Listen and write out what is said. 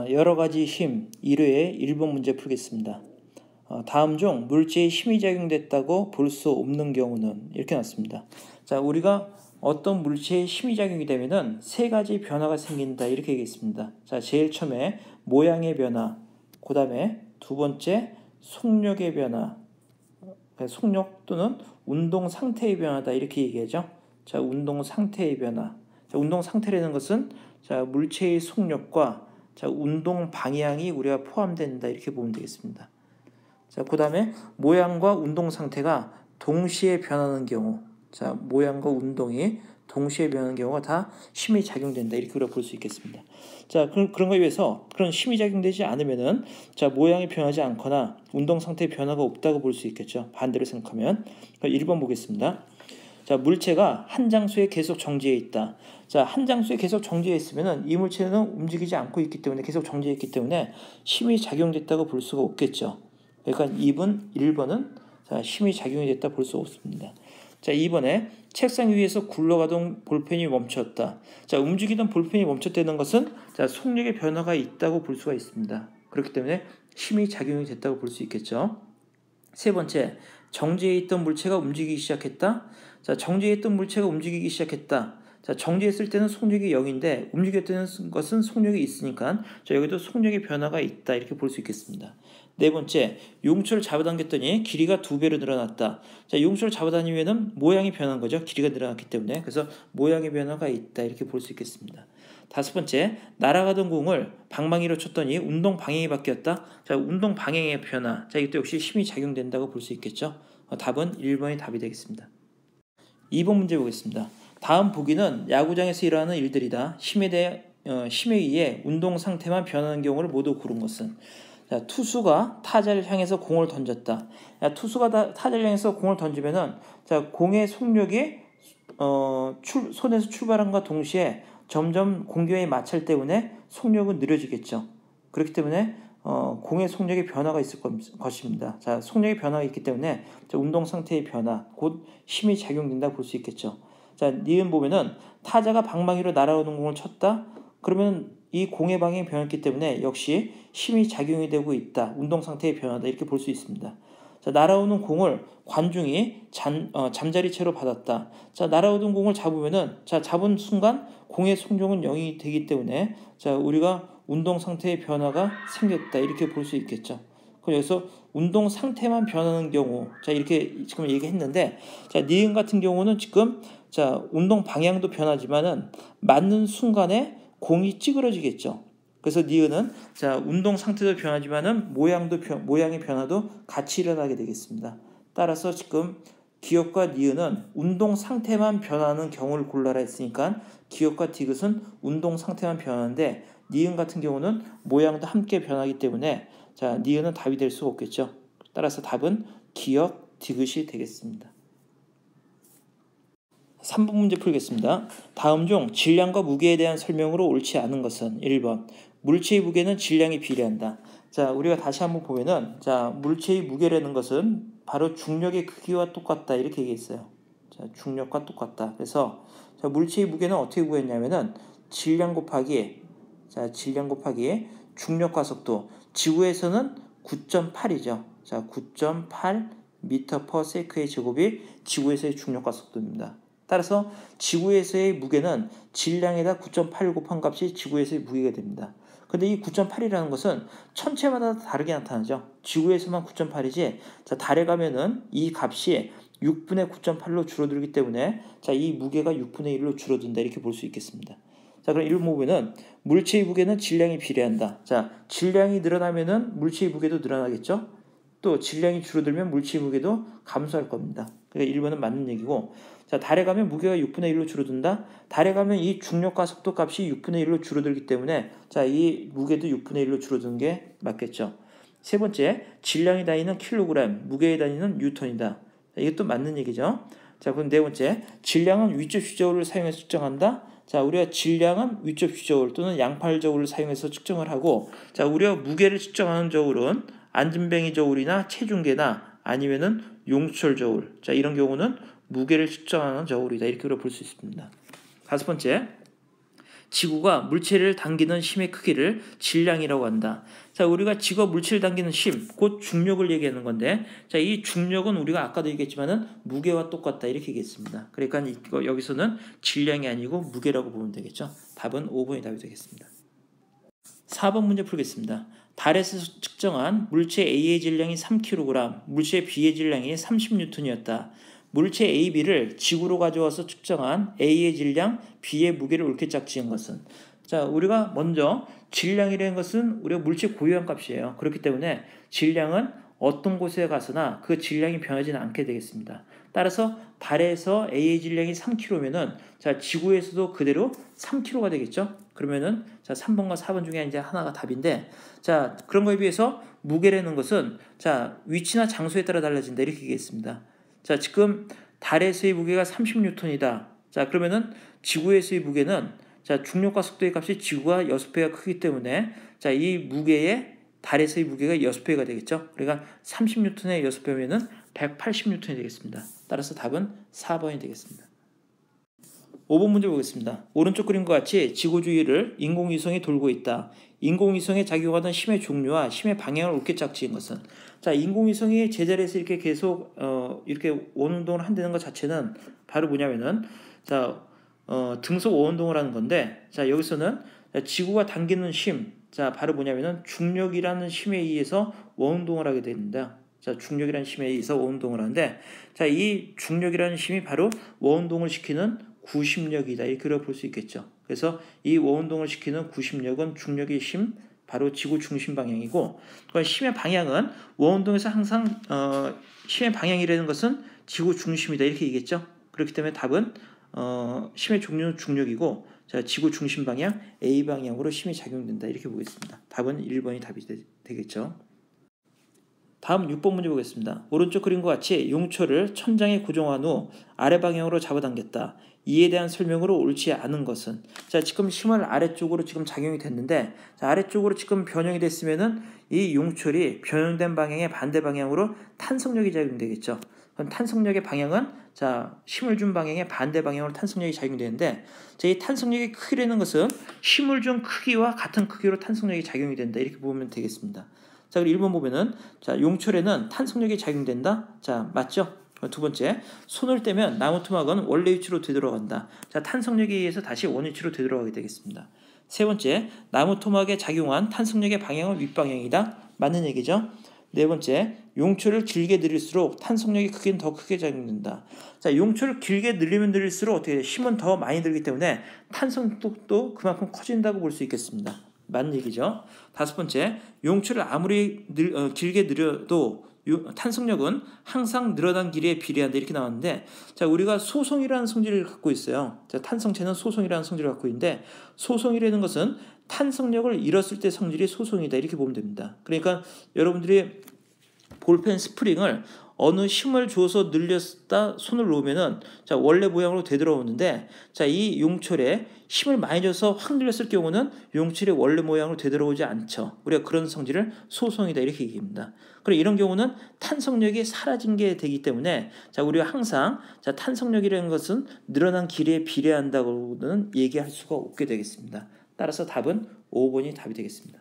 여러 가지 힘 1회의 1번 문제 풀겠습니다. 다음 중 물체에 힘이 작용됐다고 볼 수 없는 경우는 이렇게 났습니다. 자, 우리가 어떤 물체에 힘이 작용이 되면은 세 가지 변화가 생긴다 이렇게 얘기했습니다. 자, 제일 처음에 모양의 변화, 그 다음에 두 번째 속력의 변화, 속력 또는 운동 상태의 변화다 이렇게 얘기하죠. 자, 운동 상태의 변화. 자, 운동 상태라는 것은 자, 물체의 속력과 자, 운동 방향이 우리가 포함된다 이렇게 보면 되겠습니다. 자, 그 다음에 모양과 운동 상태가 동시에 변하는 경우, 자, 모양과 운동이 동시에 변하는 경우가 다 힘이 작용된다 이렇게 우리가 볼 수 있겠습니다. 자, 그런 거에 비해서 그런 힘이 작용되지 않으면은 자, 모양이 변하지 않거나 운동 상태의 변화가 없다고 볼 수 있겠죠. 반대로 생각하면 1번 보겠습니다. 자, 물체가 한 장소에 계속 정지해 있다. 자, 한 장소에 계속 정지해 있으면은 이 물체는 움직이지 않고 있기 때문에 계속 정지해 있기 때문에 힘이 작용됐다고 볼 수가 없겠죠. 그러니까 1번은 자, 힘이 작용이 됐다 볼 수 없습니다. 자, 2번에 책상 위에서 굴러가던 볼펜이 멈췄다. 자, 움직이던 볼펜이 멈췄다는 것은 자, 속력의 변화가 있다고 볼 수가 있습니다. 그렇기 때문에 힘이 작용이 됐다고 볼 수 있겠죠. 세 번째, 정지해 있던 물체가 움직이기 시작했다. 자, 정지해 있던 물체가 움직이기 시작했다. 자, 정지했을 때는 속력이 0인데 움직였다는 것은 속력이 있으니까 자, 여기도 속력의 변화가 있다 이렇게 볼 수 있겠습니다. 네 번째, 용초를 잡아당겼더니 길이가 2배로 늘어났다. 자, 용초를 잡아당기면은 모양이 변한 거죠. 길이가 늘어났기 때문에. 그래서 모양의 변화가 있다 이렇게 볼 수 있겠습니다. 다섯 번째, 날아가던 공을 방망이로 쳤더니 운동 방향이 바뀌었다. 자, 운동 방향의 변화. 자, 이것도 역시 힘이 작용된다고 볼 수 있겠죠. 답은 1번이 답이 되겠습니다. 2번 문제 보겠습니다. 다음 보기는 야구장에서 일어나는 일들이다. 힘에 의해 운동 상태만 변하는 경우를 모두 고른 것은 자, 투수가 타자를 향해서 공을 던졌다. 자, 투수가 타자를 향해서 공을 던지면은 자, 공의 속력이 손에서 출발함과 동시에 점점 공격의 마찰 때문에 속력은 느려지겠죠. 그렇기 때문에 공의 속력의 변화가 있을 것입니다. 자, 속력의 변화가 있기 때문에 자, 운동 상태의 변화, 곧 힘이 작용된다고 볼 수 있겠죠. 자, 니은 보면은 타자가 방망이로 날아오는 공을 쳤다. 그러면 이 공의 방향이 변했기 때문에 역시 힘이 작용이 되고 있다. 운동 상태의 변화다 이렇게 볼 수 있습니다. 자, 날아오는 공을 관중이 잠자리 채로 받았다. 자, 날아오는 공을 잡으면은 자, 잡은 순간 공의 속력은 0이 되기 때문에 자, 우리가 운동 상태의 변화가 생겼다 이렇게 볼 수 있겠죠. 그래서 운동 상태만 변하는 경우 자, 이렇게 지금 얘기했는데 자, 니은 같은 경우는 지금 자, 운동 방향도 변하지만은 맞는 순간에 공이 찌그러지겠죠. 그래서 니은은 자, 운동 상태도 변하지만은 모양의 변화도 같이 일어나게 되겠습니다. 따라서 지금 기역과 니은은 운동 상태만 변하는 경우를 골라라 했으니까 기역과 디귿은 운동 상태만 변하는데 니은 같은 경우는 모양도 함께 변하기 때문에 자, 니은은 답이 될 수가 없겠죠. 따라서 답은 기역, 디귿이 되겠습니다. 3번 문제 풀겠습니다. 다음 중 질량과 무게에 대한 설명으로 옳지 않은 것은 1번 물체의 무게는 질량에 비례한다. 자, 우리가 다시 한번 보면은 자, 물체의 무게라는 것은 바로 중력의 크기와 똑같다 이렇게 얘기했어요. 자, 중력과 똑같다. 그래서 자, 물체의 무게는 어떻게 구했냐면은 질량 곱하기 중력과 속도. 지구에서는 9.8이죠. 자, 9.8 m/s의 제곱이 지구에서의 중력과 속도입니다. 따라서 지구에서의 무게는 질량에다 9.8을 곱한 값이 지구에서의 무게가 됩니다. 근데 이 9.8이라는 것은 천체마다 다르게 나타나죠. 지구에서만 9.8이지 자, 달에 가면은 이 값이 6분의 9.8로 줄어들기 때문에 자, 이 무게가 6분의 1로 줄어든다 이렇게 볼 수 있겠습니다. 자, 그럼 이를 보면은 물체의 무게는 질량에 비례한다. 자, 질량이 늘어나면은 물체의 무게도 늘어나겠죠. 또 질량이 줄어들면 물체의 무게도 감소할 겁니다. 그러니까 1번은 맞는 얘기고 자, 달에 가면 무게가 6분의 1로 줄어든다. 달에 가면 이 중력과 속도 값이 6분의 1로 줄어들기 때문에 자, 이 무게도 6분의 1로 줄어드는 게 맞겠죠. 세 번째, 질량의 단위는 킬로그램, 무게의 단위는 뉴턴이다. 자, 이것도 맞는 얘기죠. 자, 그럼 네 번째, 질량은 위접 휴저울을 사용해서 측정한다. 자, 우리가 질량은 위접 휴저울 또는 양팔 저울을 사용해서 측정을 하고 자, 우리가 무게를 측정하는 저울은 안진뱅이 저울이나 체중계나 아니면은 용철 저울. 자, 이런 경우는 무게를 측정하는 저울이다 이렇게 볼 수 있습니다. 다섯 번째, 지구가 물체를 당기는 힘의 크기를 질량이라고 한다. 자, 우리가 지구가 물체를 당기는 힘, 곧 중력을 얘기하는 건데, 자, 이 중력은 우리가 아까도 얘기했지만은 무게와 똑같다 이렇게 얘기했습니다. 그러니까 이거 여기서는 질량이 아니고 무게라고 보면 되겠죠. 답은 5번이 답이 되겠습니다. 4번 문제 풀겠습니다. 달에서 측정한 물체 A의 질량이 3kg, 물체 B의 질량이 30N이었다. 물체 A, B를 지구로 가져와서 측정한 A의 질량, B의 무게를 옳게 짝지은 것은? 자, 우리가 먼저 질량이라는 것은 우리가 물체 고유한 값이에요. 그렇기 때문에 질량은 어떤 곳에 가서나 그 질량이 변하지는 않게 되겠습니다. 따라서 달에서 A의 질량이 3kg면은 자, 지구에서도 그대로 3kg가 되겠죠. 그러면은 자, 3번과 4번 중에 이제 하나가 답인데, 자, 그런 거에 비해서 무게라는 것은 자, 위치나 장소에 따라 달라진다 이렇게 얘기했습니다. 자, 지금 달에서의 무게가 30N이다. 자, 그러면은 지구에서의 무게는 자, 중력과 속도의 값이 지구가 6배가 크기 때문에 자, 이 무게의 달에서의 무게가 6배가 되겠죠. 그러니까 30N의 6배면은 180N이 되겠습니다. 따라서 답은 4번이 되겠습니다. 5번 문제 보겠습니다. 오른쪽 그림과 같이 지구 주위를 인공위성이 돌고 있다. 인공위성에 작용하던 힘의 종류와 힘의 방향을 옳게 짝지은 것은? 자, 인공위성이 제자리에서 이렇게 계속 이렇게 원운동을 한다는 것 자체는 바로 뭐냐면은 자, 등속 원운동을 하는 건데, 자, 여기서는 지구가 당기는 힘, 자, 바로 뭐냐면은 중력이라는 힘에 의해서 원운동을 하게 됩니다. 자, 중력이라는 힘에 의해서 원운동을 하는데, 자, 이 중력이라는 힘이 바로 원운동을 시키는 구심력이다 이렇게 볼 수 있겠죠. 그래서 이 원운동을 시키는 구심력은 중력의 힘, 바로 지구 중심 방향이고, 그 힘의 방향은 원운동에서 항상 힘의 방향이라는 것은 지구 중심이다 이렇게 얘기했죠. 그렇기 때문에 답은 힘의 종류는 중력이고, 자, 지구 중심 방향 A 방향으로 힘이 작용된다 이렇게 보겠습니다. 답은 1번이 답이 되겠죠. 다음 6번 문제 보겠습니다. 오른쪽 그림과 같이 용초를 천장에 고정한 후 아래 방향으로 잡아당겼다. 이에 대한 설명으로 옳지 않은 것은? 자, 지금 힘을 아래쪽으로 지금 작용이 됐는데, 자, 아래쪽으로 지금 변형이 됐으면은 이 용철이 변형된 방향의 반대 방향으로 탄성력이 작용되겠죠. 그럼 탄성력의 방향은 자, 힘을 준 방향의 반대 방향으로 탄성력이 작용되는데, 자, 이 탄성력의 크기라는 것은 힘을 준 크기와 같은 크기로 탄성력이 작용이 된다 이렇게 보면 되겠습니다. 자, 그리고 1번 보면은 자, 용철에는 탄성력이 작용된다. 자, 맞죠? 두 번째, 손을 떼면 나무 토막은 원래 위치로 되돌아간다. 자, 탄성력에 의해서 다시 원위치로 되돌아가게 되겠습니다. 세 번째, 나무 토막에 작용한 탄성력의 방향은 윗방향이다. 맞는 얘기죠? 네 번째, 용철을 길게 늘릴수록 탄성력의 크기는 더 크게 작용된다. 자, 용철을 길게 늘리면 늘릴수록 어떻게 돼? 힘은 더 많이 들기 때문에 탄성력도 그만큼 커진다고 볼 수 있겠습니다. 맞는 얘기죠. 다섯 번째, 용철을 아무리 길게 늘려도 탄성력은 항상 늘어난 길이에 비례한다 이렇게 나왔는데, 자, 우리가 소송이라는 성질을 갖고 있어요. 자, 탄성체는 소송이라는 성질을 갖고 있는데, 소송이라는 것은 탄성력을 잃었을 때 성질이 소송이다 이렇게 보면 됩니다. 그러니까 여러분들이 볼펜 스프링을 어느 힘을 줘서 늘렸다 손을 놓으면은 자, 원래 모양으로 되돌아오는데, 자, 이 용철에 힘을 많이 줘서 확 늘렸을 경우는 용철이 원래 모양으로 되돌아오지 않죠. 우리가 그런 성질을 소송이다 이렇게 얘기합니다. 그리고 이런 경우는 탄성력이 사라진 게 되기 때문에 자, 우리가 항상 자, 탄성력이라는 것은 늘어난 길이에 비례한다고는 얘기할 수가 없게 되겠습니다. 따라서 답은 5번이 답이 되겠습니다.